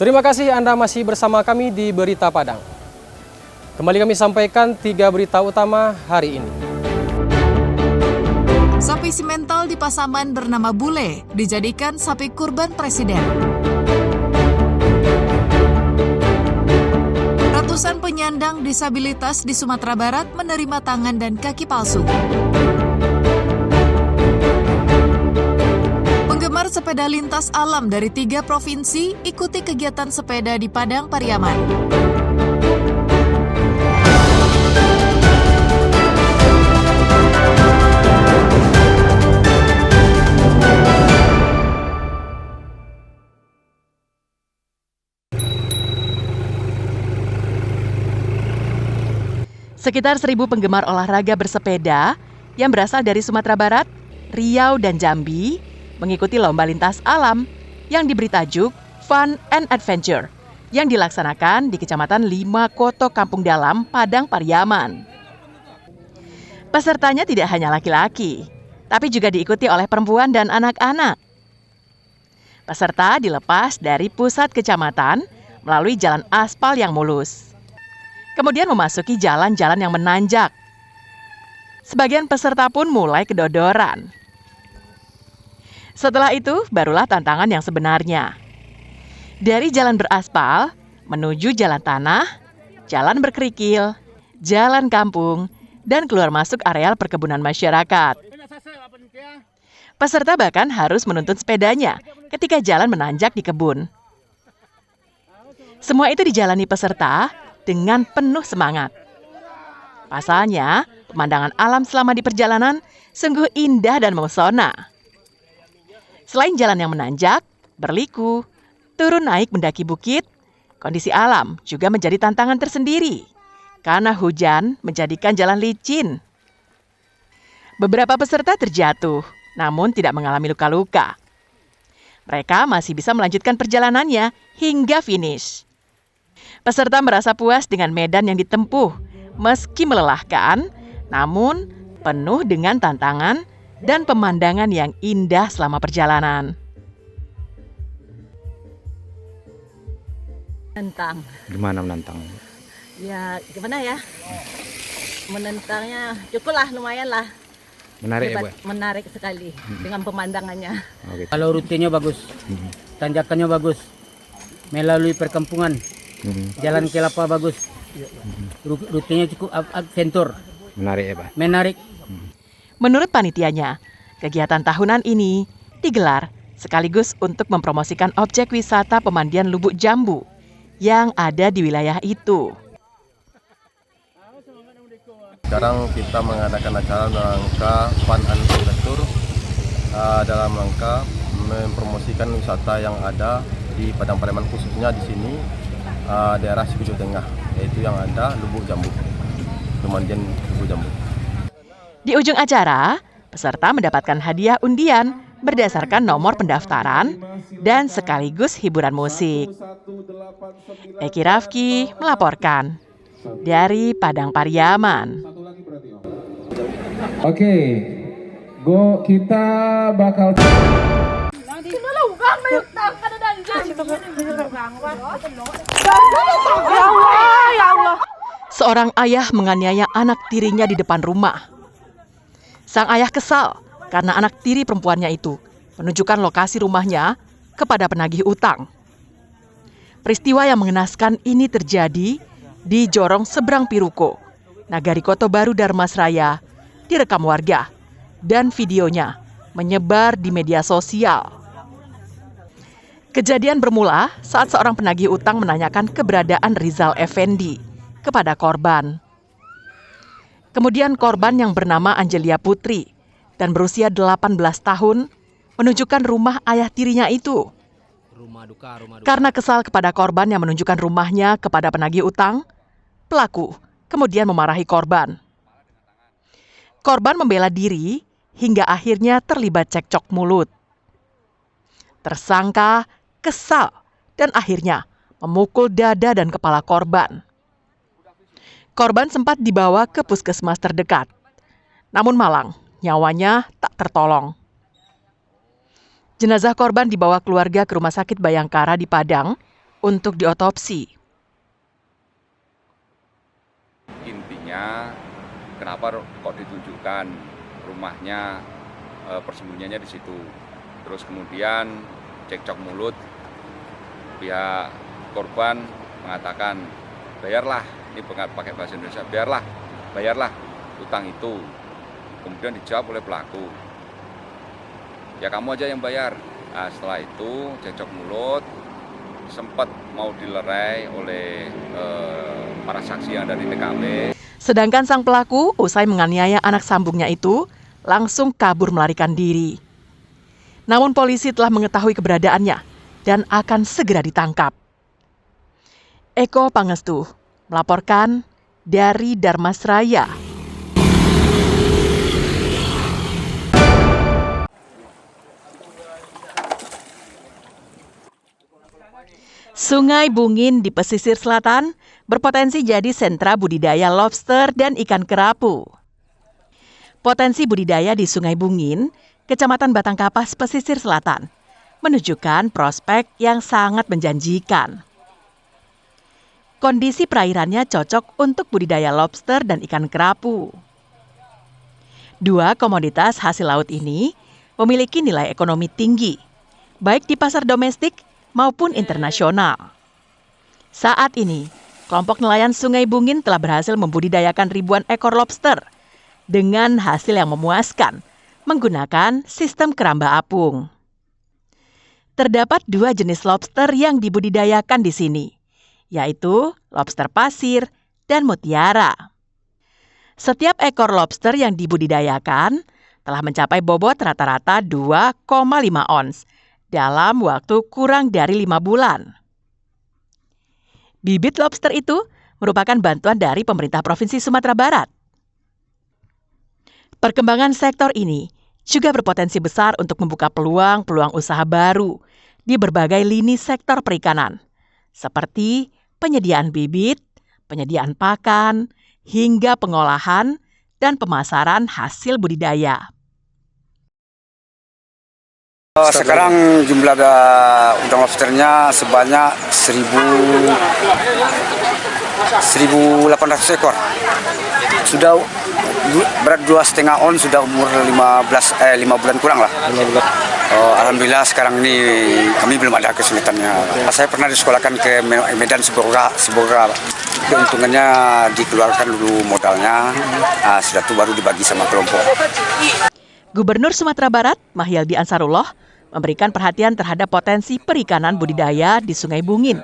Terima kasih Anda masih bersama kami di Berita Padang. Kembali kami sampaikan 3 berita utama hari ini. Sapi simental di Pasaman bernama Bule dijadikan sapi kurban presiden. Ratusan penyandang disabilitas di Sumatera Barat menerima tangan dan kaki palsu. Penggemar sepeda lintas alam dari 3 provinsi ikuti kegiatan sepeda di Padang Pariaman. Sekitar 1.000 penggemar olahraga bersepeda yang berasal dari Sumatera Barat, Riau, dan Jambi mengikuti lomba lintas alam yang diberi tajuk Fun and Adventure yang dilaksanakan di Kecamatan 5 Koto Kampung Dalam, Padang Pariaman. Pesertanya tidak hanya laki-laki, tapi juga diikuti oleh perempuan dan anak-anak. Peserta dilepas dari pusat kecamatan melalui jalan aspal yang mulus. Kemudian memasuki jalan-jalan yang menanjak. Sebagian peserta pun mulai kedodoran. Setelah itu, barulah tantangan yang sebenarnya. Dari jalan beraspal, menuju jalan tanah, jalan berkerikil, jalan kampung, dan keluar masuk areal perkebunan masyarakat. Peserta bahkan harus menuntun sepedanya ketika jalan menanjak di kebun. Semua itu dijalani peserta dengan penuh semangat. Pasalnya, pemandangan alam selama di perjalanan sungguh indah dan memesona. Selain jalan yang menanjak, berliku, turun naik mendaki bukit, kondisi alam juga menjadi tantangan tersendiri karena hujan menjadikan jalan licin. Beberapa peserta terjatuh, namun tidak mengalami luka-luka. Mereka masih bisa melanjutkan perjalanannya hingga finish. Peserta merasa puas dengan medan yang ditempuh, meski melelahkan, namun penuh dengan tantangan dan pemandangan yang indah selama perjalanan. Menentang. Gimana menantang? Ya, gimana ya? Menentangnya cukuplah, lumayan lah. Menarik ya, Bu? Menarik sekali dengan pemandangannya. Oke. Kalau rutenya bagus, tanjakannya bagus, melalui perkampungan, jalan kelapa bagus, rutenya cukup adventure, Menarik ya, Pak? menarik. Menurut panitianya, kegiatan tahunan ini digelar sekaligus untuk mempromosikan objek wisata pemandian Lubuk Jambu yang ada di wilayah itu. Sekarang kita mengadakan acara dalam rangka Fun and Adventure dalam rangka mempromosikan wisata yang ada di Padang Pariaman, khususnya di sini daerah Sikujur Tengah, yaitu yang ada Lubuk Jambu, pemandian Lubuk Jambu. Di ujung acara, peserta mendapatkan hadiah undian berdasarkan nomor pendaftaran dan sekaligus hiburan musik. Eki Rafki melaporkan dari Padang Pariaman. Oke, kita bakal Seorang ayah menganiaya anak tirinya di depan rumah. Sang ayah kesal karena anak tiri perempuannya itu menunjukkan lokasi rumahnya kepada penagih utang. Peristiwa yang mengenaskan ini terjadi di Jorong Seberang Piruko, Nagari Koto Baru Darmasraya, direkam warga dan videonya menyebar di media sosial. Kejadian bermula saat seorang penagih utang menanyakan keberadaan Rizal Effendi kepada korban. Kemudian korban yang bernama Angelia Putri dan berusia 18 tahun menunjukkan rumah ayah tirinya itu. Karena kesal kepada korban yang menunjukkan rumahnya kepada penagih utang, pelaku kemudian memarahi korban. Korban membela diri hingga akhirnya terlibat cekcok mulut. Tersangka kesal dan akhirnya memukul dada dan kepala korban. Korban sempat dibawa ke puskesmas terdekat. Namun malang, nyawanya tak tertolong. Jenazah korban dibawa keluarga ke Rumah Sakit Bayangkara di Padang untuk diotopsi. Intinya kenapa kok ditunjukkan rumahnya, persembunyiannya di situ. Terus kemudian cekcok mulut, pihak korban mengatakan bayarlah, ini pakai bahasa Indonesia, bayarlah utang itu. Kemudian dijawab oleh pelaku, ya kamu aja yang bayar. Nah, setelah itu cekcok mulut, sempat mau dilerai oleh para saksi yang ada di TKP. Sedangkan sang pelaku usai menganiaya anak sambungnya itu langsung kabur melarikan diri. Namun polisi telah mengetahui keberadaannya dan akan segera ditangkap. Eko Pangestu melaporkan dari Darmasraya. Sungai Bungin di pesisir selatan berpotensi jadi sentra budidaya lobster dan ikan kerapu. Potensi budidaya di Sungai Bungin, Kecamatan Batangkapas, pesisir selatan, menunjukkan prospek yang sangat menjanjikan. Kondisi perairannya cocok untuk budidaya lobster dan ikan kerapu. Dua komoditas hasil laut ini memiliki nilai ekonomi tinggi, baik di pasar domestik maupun internasional. Saat ini, kelompok nelayan Sungai Bungin telah berhasil membudidayakan ribuan ekor lobster dengan hasil yang memuaskan menggunakan sistem keramba apung. Terdapat dua jenis lobster yang dibudidayakan di sini, yaitu lobster pasir dan mutiara. Setiap ekor lobster yang dibudidayakan telah mencapai bobot rata-rata 2,5 ons dalam waktu kurang dari 5 bulan. Bibit lobster itu merupakan bantuan dari pemerintah Provinsi Sumatera Barat. Perkembangan sektor ini juga berpotensi besar untuk membuka peluang usaha baru di berbagai lini sektor perikanan, seperti penyediaan bibit, penyediaan pakan, hingga pengolahan dan pemasaran hasil budidaya. Sekarang jumlah udang lobsternya sebanyak 1.800 ekor. Sudah berat 2,5 on, sudah umur 5 bulan kurang lah. Alhamdulillah sekarang ini kami belum ada kesulitannya. Saya pernah disekolahkan ke Medan semoga keuntungannya dikeluarkan dulu modalnya, sudah itu baru dibagi sama kelompok. Gubernur Sumatera Barat, Mahyaldi Ansarullah, memberikan perhatian terhadap potensi perikanan budidaya di Sungai Bungin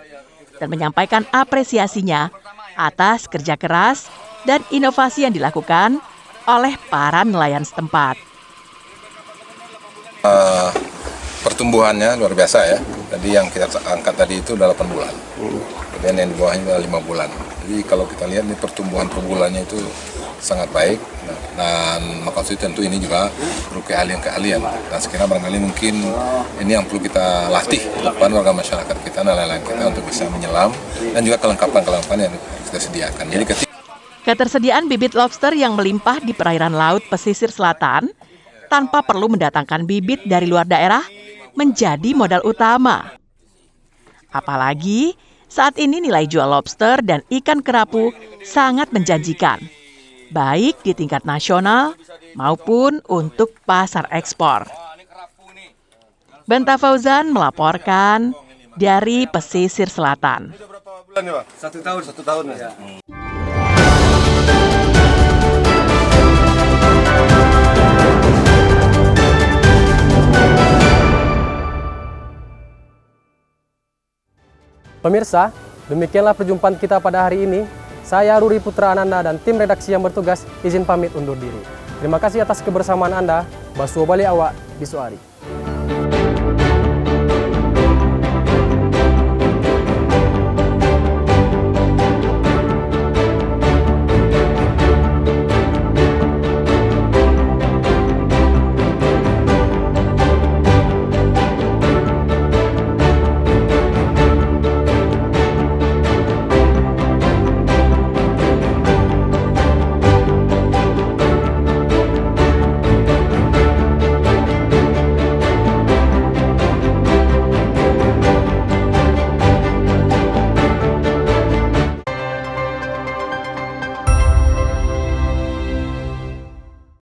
dan menyampaikan apresiasinya atas kerja keras dan inovasi yang dilakukan oleh para nelayan setempat. Pertumbuhannya luar biasa ya. Tadi yang kita angkat tadi itu udah 8 bulan. Kemudian yang di bawahnya udah 5 bulan. Jadi kalau kita lihat nih pertumbuhan per bulannya itu sangat baik. Dan maksud tentu ini juga perlu keahlian. Dan sekiranya barangkali mungkin ini yang perlu kita latih ke depan warga masyarakat kita, nelayan kita untuk bisa menyelam dan juga kelengkapan yang kita sediakan. Jadi ketersediaan bibit lobster yang melimpah di perairan laut pesisir selatan tanpa perlu mendatangkan bibit dari luar daerah menjadi modal utama. Apalagi saat ini nilai jual lobster dan ikan kerapu sangat menjanjikan, baik di tingkat nasional maupun untuk pasar ekspor. Benta Fauzan melaporkan dari pesisir selatan. 1 tahun. Ya. Pemirsa, demikianlah perjumpaan kita pada hari ini. Saya Ruri Putra Ananda dan tim redaksi yang bertugas izin pamit undur diri. Terima kasih atas kebersamaan Anda. Basuh bali awak bisuari.